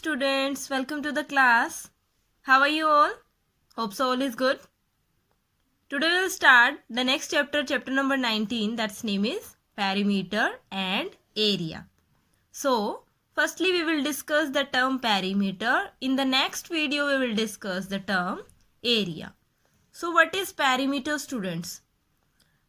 students, welcome to the class. How are you all? Hope so all is good. Today we will start the next chapter, chapter number 19, that's name is perimeter and area. So, firstly we will discuss the term perimeter. In the next video we will discuss the term area. So, what is perimeter, students?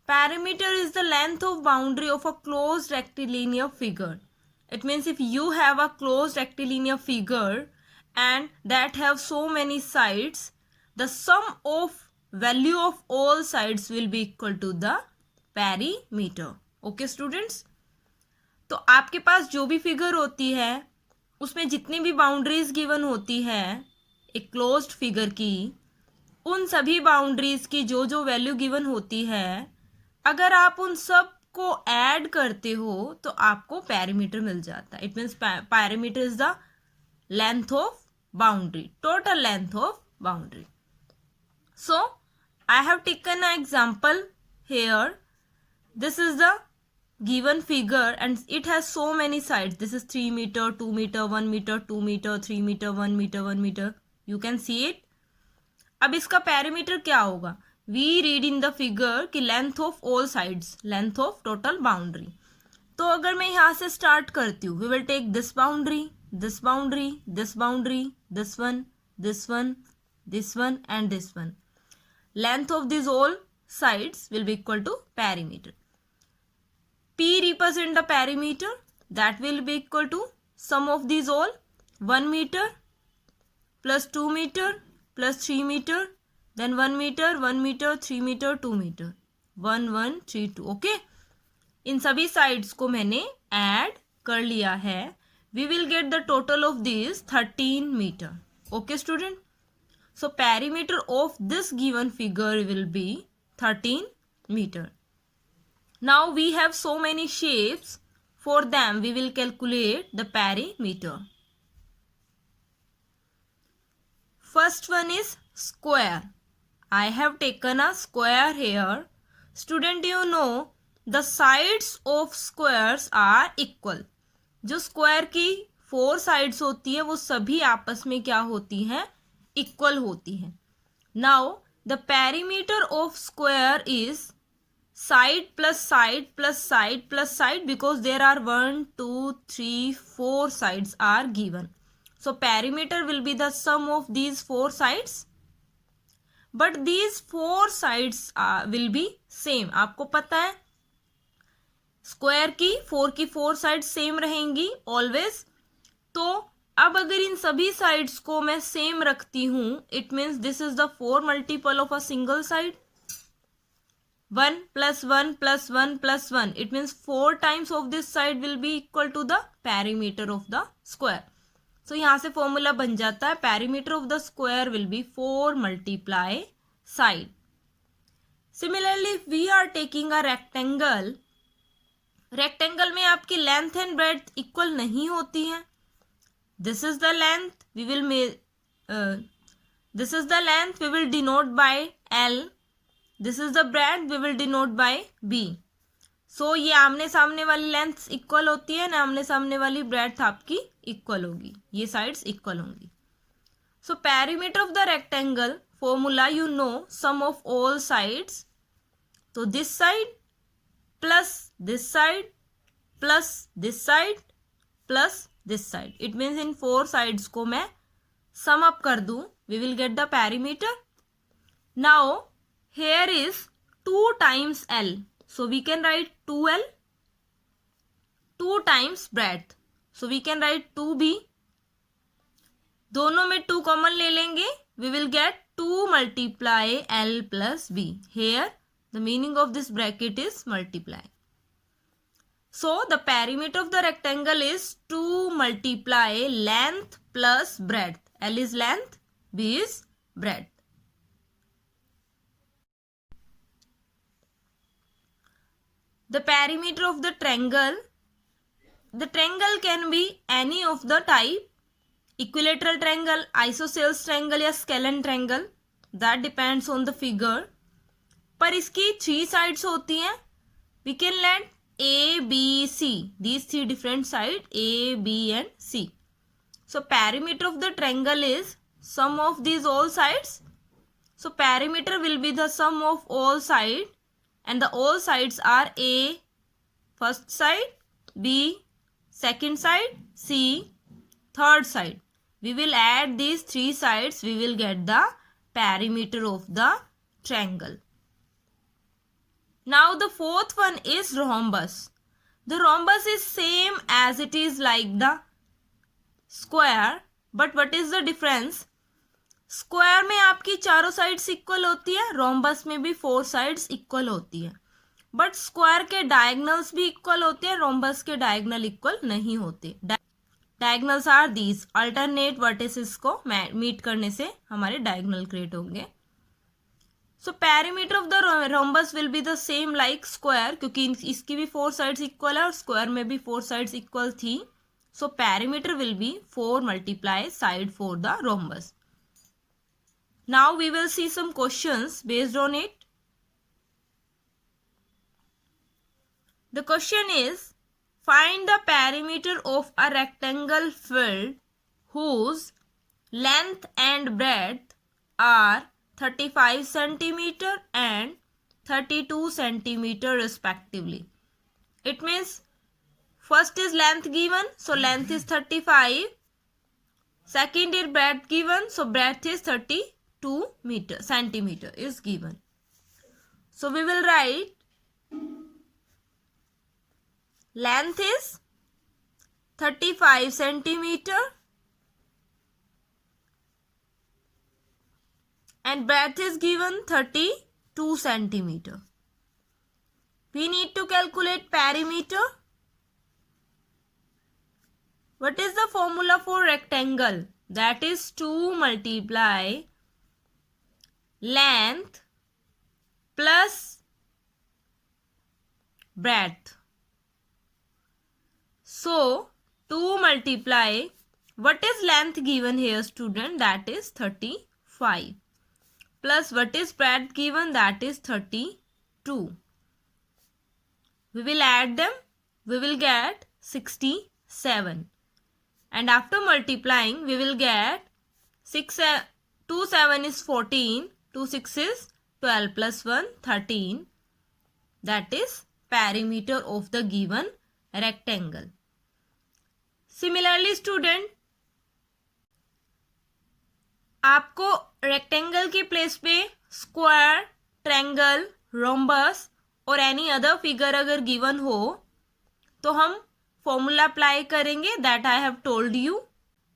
Perimeter is the length of boundary of a closed rectilinear figure. It means if you have a closed rectilinear figure and that have so many sides, the sum of value of all sides will be equal to the perimeter. Okay students? तो आपके पास जो भी figure होती है उसमें जितनी भी boundaries given होती है एक क्लोज्ड फिगर की, उन सभी बाउंड्रीज की जो जो वैल्यू गिवन होती है, अगर आप उन सब को ऐड करते हो तो आपको पेरीमीटर मिल जाता है. It means perimeter is the length of boundary, total length of boundary. So I have taken a example here. This is the given figure and it has so many sides. This is 3 meter, 2 meter, 1 meter, 2 meter, 3 meter, 1 meter, 1 meter. You can see it. अब इसका perimeter क्या होगा? We read in the figure कि length of all sides, length of total boundary. तो अगर मैं यहाँ से start करती हूँ, we will take this boundary, this boundary, this boundary, this one, this one, this one and this one. Length of these all sides will be equal to perimeter. P represent the perimeter, that will be equal to sum of these all 1 meter plus 2 meter plus 3 meter, then 1 meter, 1 meter, 3 meter, 2 meter, 1, 1, 3, 2. Okay? इन सभी sides को मैंने add कर लिया है. We will get the total of these 13 meter. Okay student? So perimeter of this given figure will be 13 meter. Now we have so many shapes. For them we will calculate the perimeter. First one is square. I have taken a square here. Student, you know the sides of squares are equal. जो square की 4 sides होती है वो सभी आपस में क्या होती हैं? Equal होती हैं. Now the perimeter of square is side plus side plus side plus side, because there are 1, 2, 3, 4 sides are given. So perimeter will be the sum of these 4 sides. But these 4 sides will be same. आपको पता है square की 4 side same रहेंगी always. तो अब अगर इन सभी sides को मैं सेम रखती हूँ, it means this is the 4 multiple of a single side. 1 plus 1 plus 1 plus 1. It means 4 times of this side will be equal to the perimeter of the square. So यहाँ से formula बन जाता है perimeter of the square will be 4 multiply side. Similarly, if we are taking a rectangle, rectangle में आपकी length and breadth equal नहीं होती है. This is the length we will denote by L. This is the breadth we will denote by B. So ये आमने सामने वाली length equal होती है ना, आमने सामने वाली ब्रेड्थ आपकी इक्वल होगी, ये साइड्स इक्वल होंगी. So perimeter of the rectangle formula you know, sum of all sides. तो this side plus this side plus this side plus this side. It means in 4 sides को मैं sum up कर दूं, we will get the perimeter. Now here is 2 times L. So we can write 2L. 2 times breadth. So we can write 2B. दोनों में 2 common ले लेंगे. We will get 2 multiply L plus B. Here the meaning of this bracket is multiply. So the perimeter of the rectangle is 2 multiply length plus breadth. L is length, B is breadth. The perimeter of the triangle can be any of the type, equilateral triangle, isosceles triangle या scalene triangle, that depends on the figure. पर इसकी 3 sides होती हैं. We can let A, B, C, these 3 different sides A, B and C. So perimeter of the triangle is sum of these all sides. So perimeter will be the sum of all sides, and the all sides are A first side, B second side, C third side. We will add these three sides, we will get the perimeter of the triangle. Now the fourth one is rhombus. The rhombus is same as it is like the square, but what is the difference? Square में आपकी चारों sides equal होती है, rhombus में भी 4 sides equal होती है, but square के डायगनल्स भी इक्वल होते हैं, रोम्बस के डायगनल इक्वल नहीं होते. Diagonals are these, alternate vertices को मीट करने से हमारे डायगनल क्रिएट होंगे. So perimeter of the rhombus will be the same like square, क्योंकि इसकी भी 4 साइड्स इक्वल है और स्क्वायर में भी 4 साइड्स इक्वल थी. So perimeter will be 4 multiply side for the rhombus. Now we will see some questions based on it. The question is, find the perimeter of a rectangle filled whose length and breadth are 35 centimeter and 32 centimeter respectively. It means first is length given, so length is 35. Second is breadth given, so breadth is 32 centimeter is given. So we will write length is 35 centimeter and breadth is given 32 centimeter. We need to calculate perimeter. What is the formula for rectangle? That is 2 multiply length plus breadth. So 2 multiply, what is length given here student? That is 35, plus what is breadth given? That is 32. We will add them, we will get 67, and after multiplying we will get 2 7 is 14, 2 6 is 12 plus 1 13. That is perimeter of the given rectangle. Similarly student, आपको rectangle के place पे square, triangle, rhombus और any other figure अगर given हो तो हम formula apply करेंगे, that I have told you.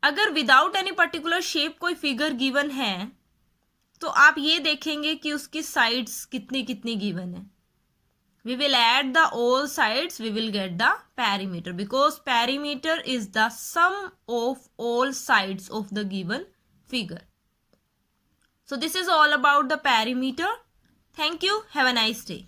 अगर विदाउट एनी पर्टिकुलर शेप कोई फिगर गिवन है तो आप ये देखेंगे कि उसकी साइड्स कितनी कितनी गिवन है. We will add the all sides, we will get the perimeter, because perimeter is the sum of all sides of the given figure. So this is all about the perimeter. Thank you. Have a nice day.